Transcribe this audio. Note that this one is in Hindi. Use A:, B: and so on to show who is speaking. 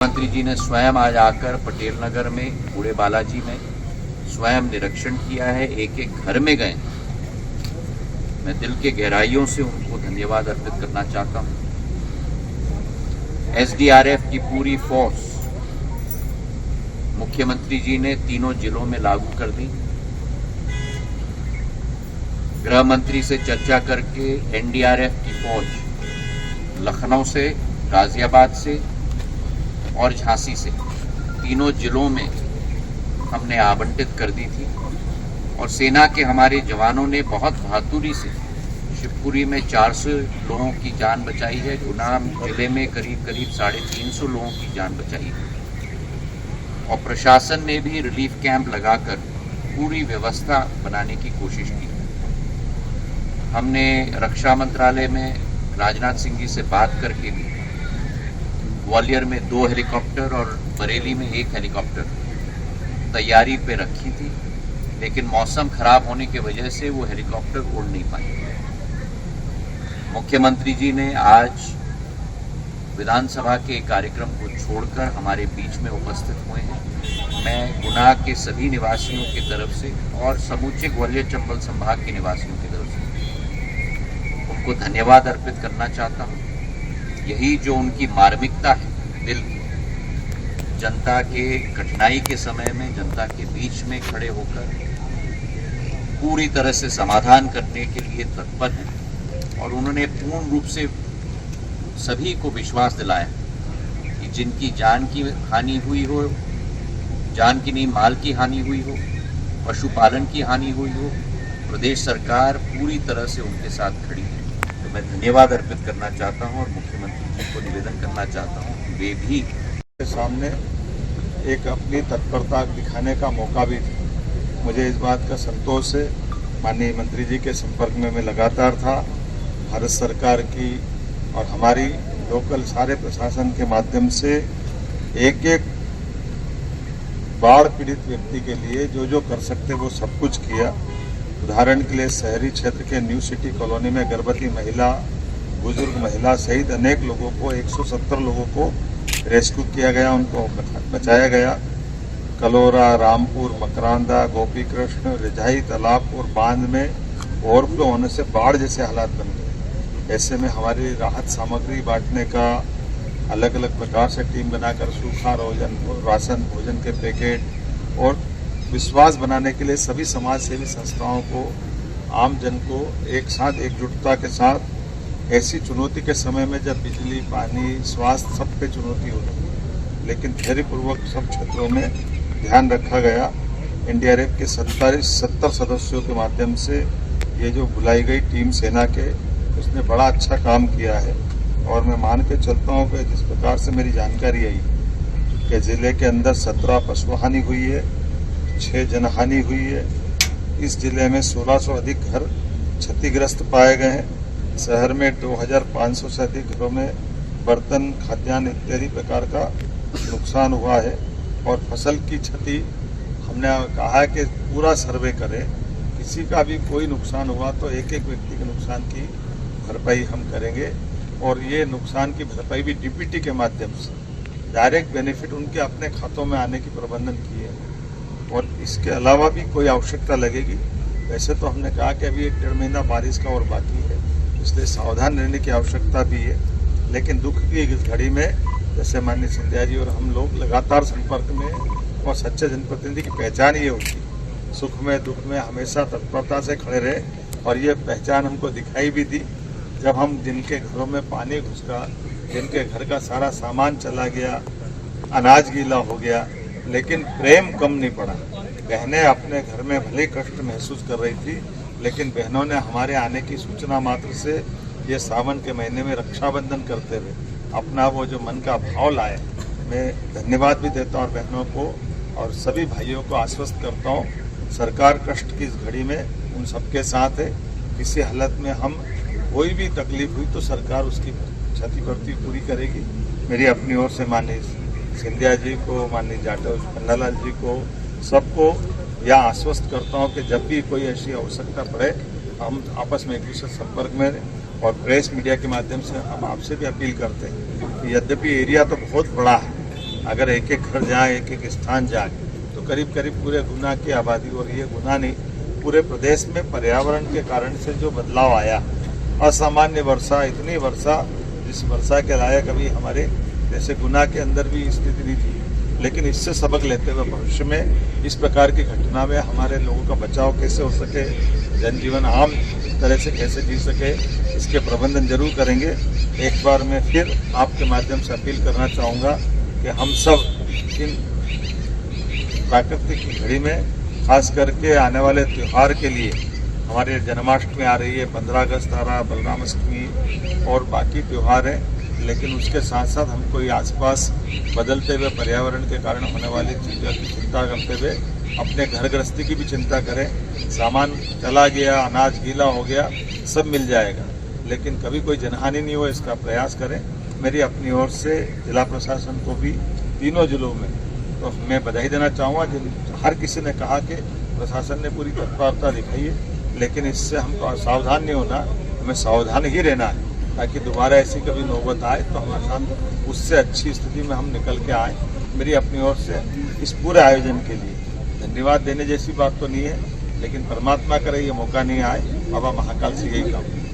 A: मंत्री जी ने स्वयं आज आकर पटेल नगर में बूढ़े बालाजी में स्वयं निरीक्षण किया है, एक एक घर में गए। मैं दिल के गहराइयों से उनको धन्यवाद अर्पित करना चाहता हूं। एसडीआरएफ की पूरी फोर्स मुख्यमंत्री जी ने तीनों जिलों में लागू कर दी। गृह मंत्री से चर्चा करके एनडीआरएफ की फौज लखनऊ से, गाजियाबाद से और झांसी से तीनों जिलों में हमने आवंटित कर दी थी और सेना के हमारे जवानों ने बहुत बहादुरी से शिवपुरी में 400 लोगों की जान बचाई है। गुना जिले में करीब 350 लोगों की जान बचाई है और प्रशासन ने भी रिलीफ कैंप लगाकर पूरी व्यवस्था बनाने की कोशिश की। हमने रक्षा मंत्रालय में राजनाथ सिंह जी से बात करके भी ग्वालियर में 2 हेलीकॉप्टर और बरेली में 1 हेलीकॉप्टर तैयारी पे रखी थी, लेकिन मौसम खराब होने की वजह से वो हेलीकॉप्टर उड़ नहीं पाए। मुख्यमंत्री जी ने आज विधानसभा के कार्यक्रम को छोड़कर हमारे बीच में उपस्थित हुए हैं। मैं गुना के सभी निवासियों की तरफ से और समूचे ग्वालियर चंबल संभाग के निवासियों की तरफ से उनको धन्यवाद अर्पित करना चाहता हूँ। यही जो उनकी मार्मिकता है, दिल की, जनता के कठिनाई के समय में जनता के बीच में खड़े होकर पूरी तरह से समाधान करने के लिए तत्पर हैं और उन्होंने पूर्ण रूप से सभी को विश्वास दिलाया कि जिनकी जान की हानि हुई हो, जान की नहीं माल की हानि हुई हो, पशुपालन की हानि हुई हो, प्रदेश सरकार पूरी तरह से उनके साथ खड़ी है। तो मैं धन्यवाद अर्पित करना चाहता हूं और मुख्यमंत्री जी को निवेदन करना चाहता हूं कि वे भी
B: सामने एक अपनी तत्परता दिखाने का मौका भी था। मुझे इस बात का संतोष है, माननीय मंत्री जी के संपर्क में मैं लगातार था। भारत सरकार की और हमारी लोकल सारे प्रशासन के माध्यम से एक एक बाढ़ पीड़ित व्यक्ति के लिए जो जो कर सकते वो सब कुछ किया। उदाहरण के लिए शहरी क्षेत्र के न्यू सिटी कॉलोनी में गर्भवती महिला, बुजुर्ग महिला सहित अनेक लोगों को 170 लोगों को रेस्क्यू किया गया, उनको बचाया गया। कलोरा, रामपुर, मकरांदा, गोपी कृष्ण, रिझाई तालाब और बांध में ओवरफ्लो होने से बाढ़ जैसे हालात बन गए। ऐसे में हमारी राहत सामग्री बांटने का अलग अलग प्रकार से टीम बनाकर सूखा राशन, भोजन के पैकेट और विश्वास बनाने के लिए सभी समाज सेवी संस्थाओं को, आम जन को एक साथ एकजुटता के साथ ऐसी चुनौती के समय में जब बिजली, पानी, स्वास्थ्य सब पे चुनौती होती है, लेकिन धैर्यपूर्वक सब क्षेत्रों में ध्यान रखा गया। एनडीआरएफ के 70 सदस्यों के माध्यम से ये जो बुलाई गई टीम सेना के, उसने बड़ा अच्छा काम किया है और मैं मान के चलता हूँ कि जिस प्रकार से मेरी जानकारी आई कि जिले के अंदर 17 पशुहानि हुई है, 6 जनहानि हुई है। इस जिले में 1600 अधिक घर क्षतिग्रस्त पाए गए हैं। शहर में 2500 से अधिक घरों में बर्तन, खाद्यान्न इत्यादि प्रकार का नुकसान हुआ है और फसल की क्षति हमने कहा है कि पूरा सर्वे करें, किसी का भी कोई नुकसान हुआ तो एक एक व्यक्ति के नुकसान की भरपाई हम करेंगे और ये नुकसान की भरपाई भी डीपीटी के माध्यम से डायरेक्ट बेनिफिट उनके अपने खातों में आने की प्रबंधन की है। और इसके अलावा भी कोई आवश्यकता लगेगी, वैसे तो हमने कहा कि अभी 1-1.5 महीना बारिश का और बाकी है, इसलिए सावधान रहने की आवश्यकता भी है। लेकिन दुख की इस घड़ी में जैसे माननीय सिंधिया जी और हम लोग लगातार संपर्क में, और सच्चे जनप्रतिनिधि की पहचान ये होती है, सुख में दुख में हमेशा तत्परता से खड़े रहे और ये पहचान हमको दिखाई भी दी जब हम जिनके घरों में पानी घुस गया, जिनके घर का सारा सामान चला गया, अनाज गीला हो गया, लेकिन प्रेम कम नहीं पड़ा। बहनें अपने घर में भले कष्ट महसूस कर रही थी, लेकिन बहनों ने हमारे आने की सूचना मात्र से ये सावन के महीने में रक्षाबंधन करते हुए अपना वो जो मन का भाव लाए, मैं धन्यवाद भी देता हूँ और बहनों को और सभी भाइयों को आश्वस्त करता हूँ, सरकार कष्ट की इस घड़ी में उन सबके साथ है। किसी हालत में हम कोई भी तकलीफ हुई तो सरकार उसकी क्षतिपूर्ति पूरी करेगी। मेरी अपनी ओर से माननीय सिंधिया जी को, माननीय जाटव पन्नालाल जी को, सबको यह आश्वस्त करता हूं कि जब भी कोई ऐसी आवश्यकता पड़े हम आपस में एक दूसरे संपर्क में और प्रेस मीडिया के माध्यम से हम आपसे भी अपील करते हैं कि यद्यपि एरिया तो बहुत बड़ा है, अगर एक एक घर जाए, एक एक स्थान जाए, तो करीब करीब पूरे गुना की आबादी, और ये गुना नहीं पूरे प्रदेश में पर्यावरण के कारण से जो बदलाव आया, असामान्य वर्षा, इतनी वर्षा जिस वर्षा के लायक अभी हमारे जैसे गुना के अंदर भी स्थिति नहीं थी। लेकिन इससे सबक लेते हुए भविष्य में इस प्रकार की घटना में हमारे लोगों का बचाव कैसे हो सके, जनजीवन आम तरह से कैसे जी सके, इसके प्रबंधन जरूर करेंगे। एक बार मैं फिर आपके माध्यम से अपील करना चाहूँगा कि हम सब इन प्राकृतिक घड़ी में खास करके आने वाले त्यौहार के लिए, हमारे जन्माष्टमी आ रही है, 15 अगस्त आ रहा, बलराम अष्टमी और बाकी त्यौहार हैं, लेकिन उसके साथ साथ हमको ये आसपास बदलते हुए पर्यावरण के कारण होने वाली चीज़ों की चिंता करते हुए अपने घर गृहस्थी की भी चिंता करें। सामान चला गया, अनाज गीला हो गया, सब मिल जाएगा, लेकिन कभी कोई जनहानि नहीं हो इसका प्रयास करें। मेरी अपनी ओर से जिला प्रशासन को भी तीनों जिलों में तो मैं बधाई देना चाहूँगा। हर किसी ने कहा कि प्रशासन ने पूरी तत्परता दिखाई है, लेकिन इससे हमको सावधान नहीं होना, हमें सावधान ही रहना है ताकि दोबारा ऐसी कभी नौबत आए तो हमारे साथ उससे अच्छी स्थिति में हम निकल के आए। मेरी अपनी ओर से इस पूरे आयोजन के लिए धन्यवाद देने जैसी बात तो नहीं है, लेकिन परमात्मा करे ये मौका नहीं आए, बाबा महाकाल से यही कहूँ।